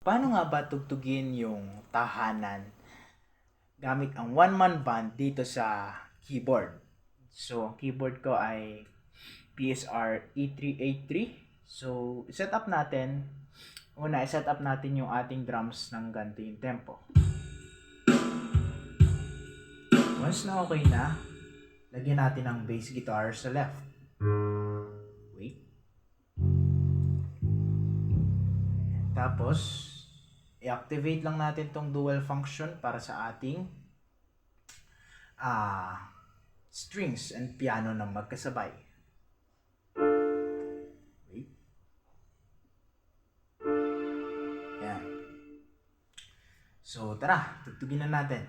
Paano nga ba tugtugin yung tahanan gamit ang one-man band dito sa keyboard? So, ang keyboard ko ay PSR E383. So, set up natin. Una, i-set up natin yung ating drums ng ganito yung tempo. Once na okay na, lagyan natin ng bass guitar sa left. Wait. Tapos, i-activate lang natin tong dual function para sa ating strings and piano na magkasabay. Wait. Yan. So, tara, tugtugin na natin.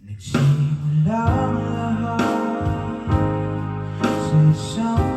Nagsimula ang lahat sa isang